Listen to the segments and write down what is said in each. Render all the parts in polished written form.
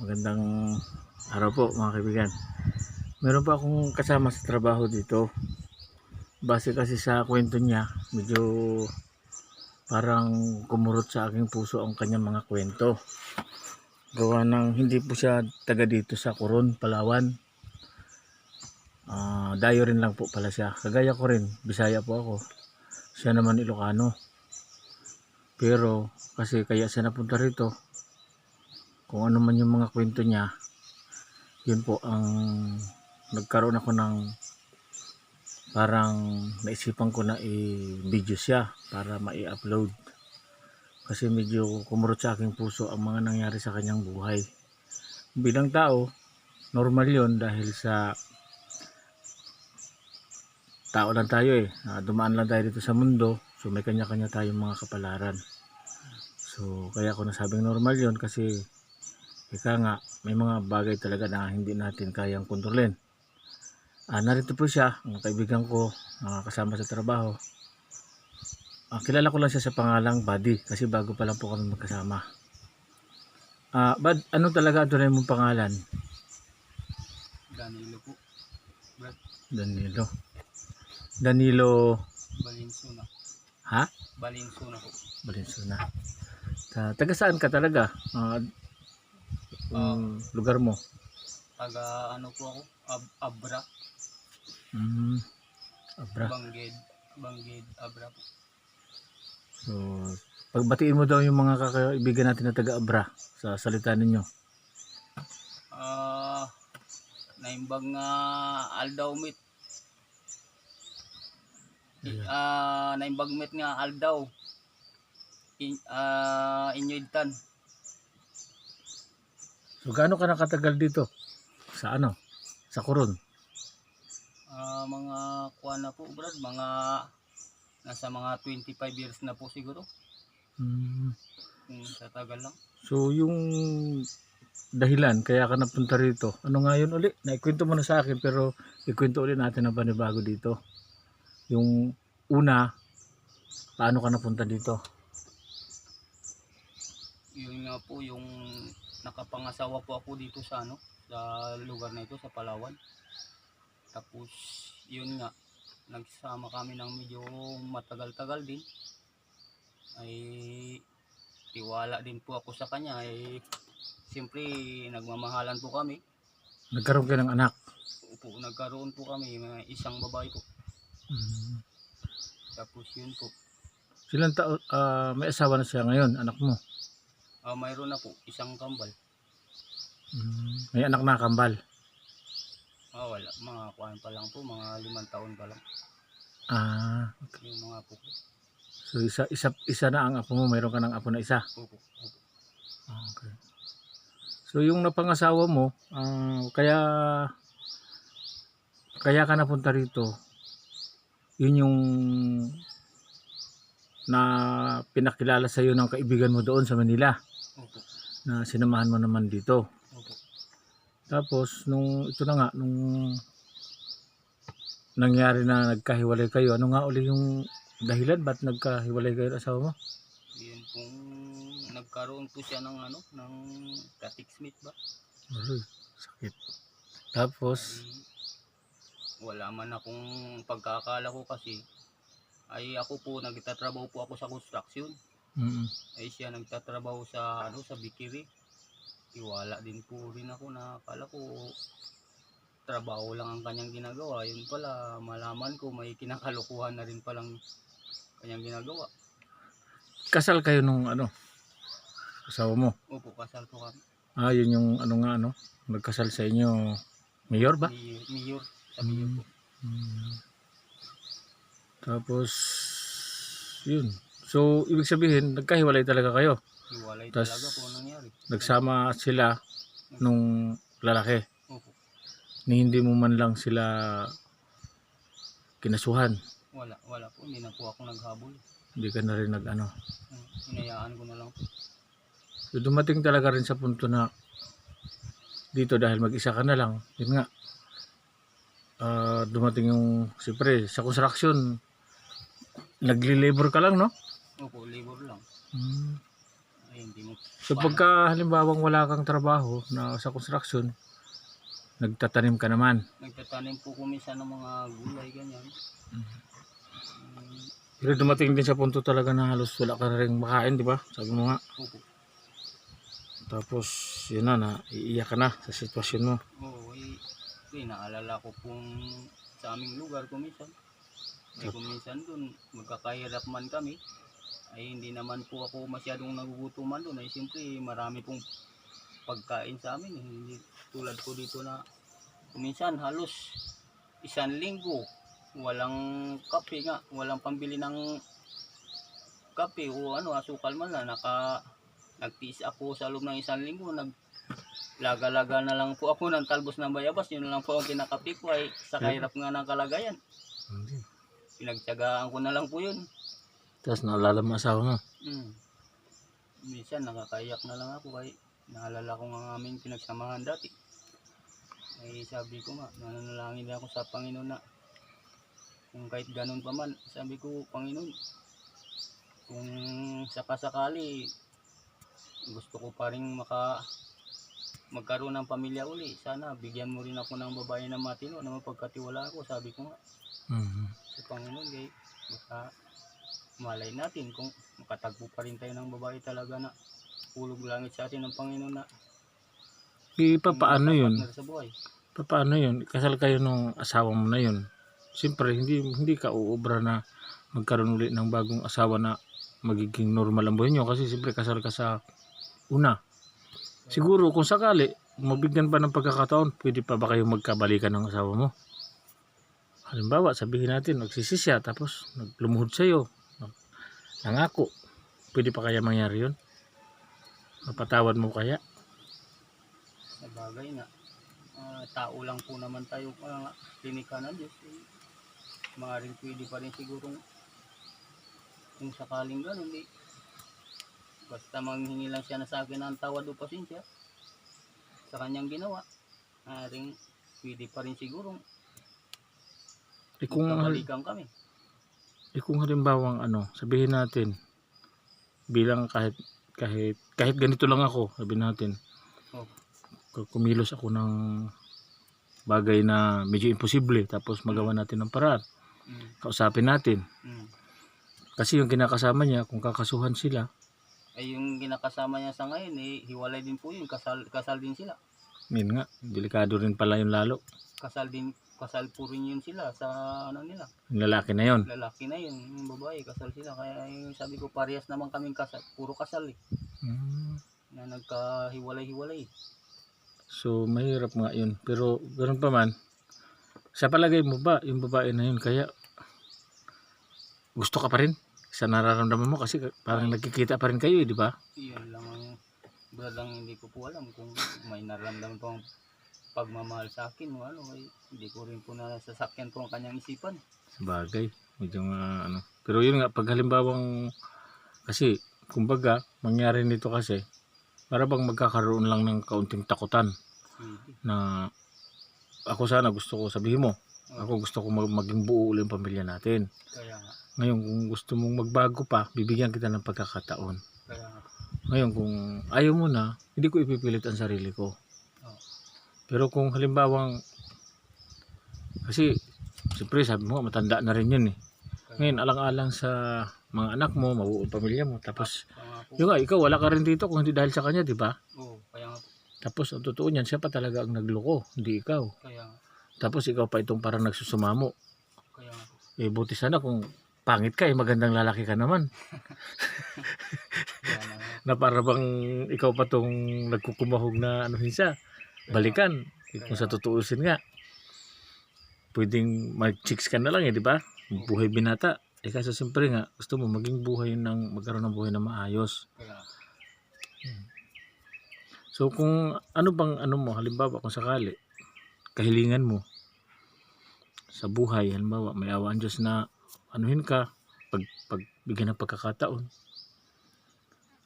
Magandang araw po mga kaibigan. Meron pa akong kasama sa trabaho dito. Base kasi sa kwento niya, medyo parang kumurot sa aking puso ang kanyang mga kwento. Gawa ng hindi po siya taga dito sa Coron, Palawan. Dayo rin lang po pala siya. Kagaya ko rin, Bisaya po ako. Siya naman Ilocano. Pero kasi kaya siya napunta rito, kung ano man yung mga kwento niya, yun po ang nagkaroon ako ng parang naisipan ko na i-video siya para mai-upload kasi medyo kumurot sa aking puso ang mga nangyari sa kanyang buhay. Bilang tao, normal yon dahil sa tao lang tayo dumaan lang tayo dito sa mundo, so may kanya-kanya tayong mga kapalaran. So kaya ako nasabing normal yon kasi ika nga may mga bagay talaga na hindi natin kayang kontrolin. Narito po siya, ang kaibigan ko, kasama sa trabaho. Kilala ko lang siya sa pangalang Buddy kasi bago pa lang po kami magkasama. Bud, ano talaga ang tunay mong pangalan? Danilo po. Brad. Danilo. Danilo Balinsuna. Ha? Balinsuna po. Balinsuna. Taga saan ka talaga? Lugar mo? Taga ano po ako? Abra. Abra. Bangged Abra po. So, pagbatiin mo daw yung mga kaibigan natin na taga Abra sa salita ninyo. Naimbag nga aldaw mit. Naimbag mit nga aldaw. Inyoidtan. So, gaano ka nakatagal dito? Sa ano? Sa Coron? Mga kuha na po, Brad. Nasa mga 25 years na po siguro. Sa tagal lang. So, yung dahilan kaya ka napunta rito, ano nga yun uli? Naikwento mo na sa akin pero ikwento ulit natin ang panibago dito. Yung una, paano ka napunta dito? Yun nga po yung nakapangasawa po ako dito sa sa lugar na ito sa Palawan. Tapos yun nga nagsama kami ng medyo matagal-tagal din. Ay tiwala din po ako sa kanya, ay siyempre nagmamahalan po kami. Nagkaroon kayo ng anak? Opo, nagkaroon po kami, isang babae po. Tapos yun po. Silang taon, may asawa na siya ngayon, anak mo? Mayroon na po, isang kambal. May anak na kambal? Wala, mga kuhaan pa lang po, mga 5 taon pa lang. Okay. Yung mga po. So isa na ang apo mo, mayroon ka ng apo na isa? Opo. Okay. So yung napangasawa mo, kaya ka napunta rito, yun yung na pinakilala sa iyo ng kaibigan mo doon sa Manila. Opo. Na sinamahan mo naman dito. Opo. Tapos nung nangyari na nagkahiwalay kayo, ano nga uli yung dahilan ba't nagkahiwalay kayo ng asawa mo? Yun pong nagkaroon po siya ng ng katikmit ba? Sakit. Tapos wala man akong pagkakala ko kasi ay ako po nagtatrabaho po ako sa construction. Ay siya nagtatrabaho sa sa bakery. Iwala din po rin ako na akala ko trabaho lang ang kanyang ginagawa. Yun pala malaman ko may kinakalukuhan na rin palang kanyang ginagawa. Kasal kayo nung asawa mo? Opo, kasal po kami. Yun yung nagkasal sa inyo, mayor ba? Mayor, sa mayor po. Tapos yun. So ibig sabihin nagkahiwalay talaga kayo? Hiwalay talaga po nangyari. Nagsama sila nung lalaki? Opo. Ni hindi mo man lang sila kinasuhan? Wala po, hindi na po ako naghabol. Hindi ka na rin Hinayaan ko na lang po. So dumating talaga rin sa punto na dito dahil mag-isa ka na lang, yun nga, dumating yung, siyempre sa construction, nagli-labor ka lang, no? Opo, labor lang. Ay hindi mo So paano. pagka halimbawang wala kang trabaho na sa construction, nagtatanim ka naman. Nagtatanim po kung minsan ng mga gulay ganyan. Mm, Pero dumating din sa punto talaga na halos wala ka na rin makain, di ba? Sabi mo nga. opo. Tapos yun na, iiyak ka na sa sitwasyon mo. Oo, naalala ko kung sa aming lugar kung minsan. Ay kung minsan doon, magkakahirap man kami, ay hindi naman po ako masyadong nagugutuman doon. Ay siyempre marami pong pagkain sa amin. Hindi tulad ko dito na minsan halos 1 linggo walang kape nga, walang pambili ng kape o ano, asukal man na nagtiis ako sa loob ng 1 linggo, laga-laga na lang po ako ng talbos ng bayabas, yun lang po ang kinakape ko ay sa kahirap nga ng kalagayan. Pinagtiyagaan ko na lang po yun. Tapos naalala mo asawa mo. Minsan nakakaiyak na lang ako kay naalala ko nga aming pinagsamahan dati. Ay sabi ko nga, nananalangin ako sa Panginoon na kung kahit ganun pa man, sabi ko, Panginoon, kung sakasakali gusto ko pa rin magkaroon ng pamilya uli, sana bigyan mo rin ako ng babae na matino na mapagkatiwala ako, sabi ko nga sa Panginoon. Kaya baka malay natin kung makatagpo pa rin tayo ng babae talaga na ulog langit sa atin ng Panginoon na Paano yun? partner sa buhay. Paano yun? Kasal kayo nung asawa mo na yun. Siyempre, hindi ka uubra na magkaroon ulit ng bagong asawa na magiging normal ang buhay nyo. Kasi siyempre, kasal ka sa una. Siguro, kung sakali, mabigyan pa ng pagkakataon, pwede pa ba kayo magkabalikan ng asawa mo? Halimbawa, sabihin natin, nagsisi siya, tapos naglumuhod sa'yo. Nangako. Pwede pa kaya mangyari yun? Mapatawad mo kaya? Sa bagay na tao lang po naman tayo, klinika ng Diyos. Maaaring pwede pa rin sigurong kung sakaling gano'n, basta manghingi lang siya na sa akin ng tawad o pasensya sa kanyang ginawa, maaaring pwede pa rin sigurong magkabalikan kami. Kung halimbawang sabihin natin bilang kahit ganito lang ako, sabihin natin kumilos ako ng bagay na medyo imposible, tapos magawa natin ng paraan, kausapin natin. Kasi yung kinakasama niya, kung kakasuhan sila, ay yung kinakasama niya sa ngayon, hiwalay din po yun, kasal din sila. Yun nga, delikado rin pala yung lalo. Kasal po rin yun sila sa nila. Yung lalaki na yun. Lalaki na yun, yung babae, kasal sila. Kaya sabi ko, parehas naman kaming kasal, puro kasal na nagkahiwalay-hiwalay. So mahirap nga yun. Pero ganoon pa man, sa palagay mo ba, yung babae na yun, kaya gusto ka pa rin sa nararamdaman mo? Kasi parang nagkikita pa rin kayo, di ba? Yun lang ang hindi ko po alam kung may nararamdaman pang pagmamahal sa akin o hindi ko rin po nasasakyan po ang kanyang isipan. Sabagay, medyo nga Pero yun nga, pag halimbawang, kasi kumbaga mangyari nito kasi para bang magkakaroon lang ng kaunting takutan na ako sana gusto ko, sabihin mo, ako gusto ko maging buo ulit ang pamilya natin. Kaya nga. Ngayon kung gusto mong magbago pa, bibigyan kita ng pagkakataon. Kaya nga. Ngayon kung ayaw mo na, hindi ko ipipilit ang sarili ko. Pero kung halimbawang, kasi siyempre sabi mo matanda na rin yun Ngayon alang-alang sa mga anak mo, mabuo ang pamilya mo, tapos yung ikaw wala ka rin dito kung hindi dahil sa kanya, di ba? Oo, kaya nga. Tapos ang totoo niyan, siya pa talaga ang nagloko, hindi ikaw. Kaya nga. Tapos ikaw pa itong parang nagsusumamo. Kaya nga. Buti sana kung pangit ka, magandang lalaki ka naman. Na para bang ikaw pa tong nagkukumahog na siya, balikan. Kung sa tutuusin nga, pwedeng mag-chicks ka na lang di ba? Buhay binata. Kasi siyempre nga, gusto mo maging magkaroon ng buhay na maayos. So kung ano bang mo, halimbawa kung sakali, kahilingan mo sa buhay, halimbawa may awa ang Diyos na anuhin ka, pagbigyan ng pagkakataon,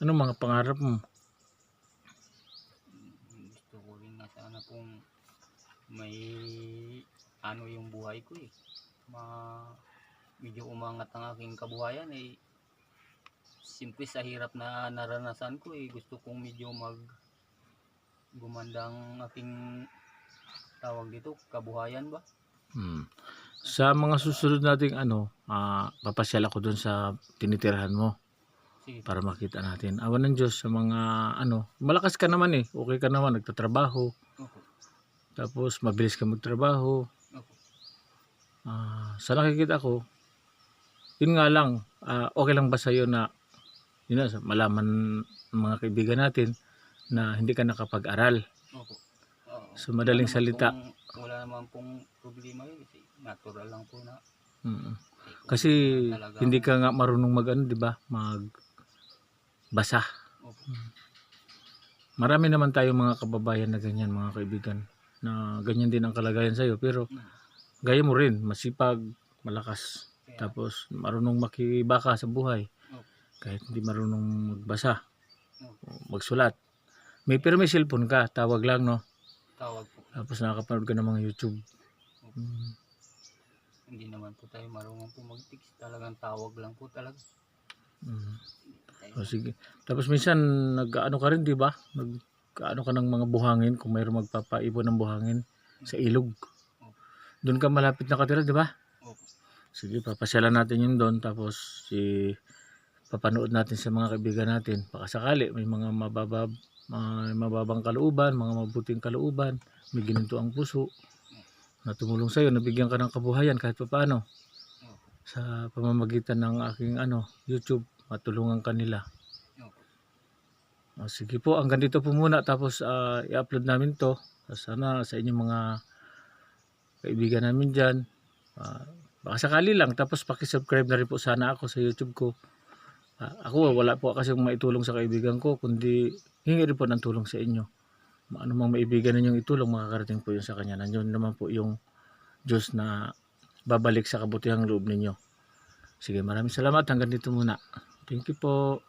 anong mga pangarap mo? Gusto ko rin na sana kung may yung buhay ko medyo umangat ang aking kabuhayan siyempre sa hirap na naranasan ko gusto kong medyo gumandang aking tawag dito, kabuhayan ba? Hmm. Sa mga susunod nating papasyal ako dun sa tinitirahan mo Sige. para makita natin. Awan ng Diyos sa mga malakas ka naman okay ka naman, nagtatrabaho, Opo. tapos mabilis ka magtrabaho. Opo. Sa nakikita ko, yun nga lang, okay lang ba sa'yo na malaman ng mga kaibigan natin na hindi ka nakapag-aral? Opo. Oo. So madaling salita. Wala naman pong problema yun kasi natural lang po na. Kasi hindi ka nga marunong di ba? Magbasa. Opo. Marami naman tayong mga kababayan na ganyan, mga kaibigan, na ganyan din ang kalagayan sa'yo. Pero gaya mo rin, masipag, malakas. Tapos marunong makibaka sa buhay. Kahit hindi marunong magbasa, magsulat. Pero may cellphone ka, tawag lang, no? Tawag po. Tapos nakakapanood ka ng mga YouTube. Hindi naman po tayo marunong po mag-text. Talagang tawag lang po talaga. Sige. Tapos minsan nag-ano ka rin, di ba? Nag-ano ka ng mga buhangin kung mayroong magpapaipon ng buhangin sa ilog. Doon ka malapit nakatira, di ba? Sige, papasyalan natin yun doon. Tapos papanood natin sa mga kaibigan natin. Baka sakali may mga mababang kalooban, mga mabuting kalooban, may gininto ang puso na tumulong sa'yo, nabigyan ka ng kabuhayan kahit paano sa pamamagitan ng aking YouTube, matulungan kanila. Sige po, hanggang dito po muna, tapos i-upload namin to sana sa inyong mga kaibigan namin dyan. Baka sakali lang, tapos pakisubscribe na rin po sana ako sa YouTube ko. Ako wala po kasi maitulong sa kaibigan ko, kundi hingi rin po ng tulong sa inyo. Ano mang maibigan ninyong itulong, makakarating po yun sa kanya. Nandiyon naman po yung Diyos na babalik sa kabutihang loob ninyo. Sige, maraming salamat. Hanggang dito muna. Thank you po.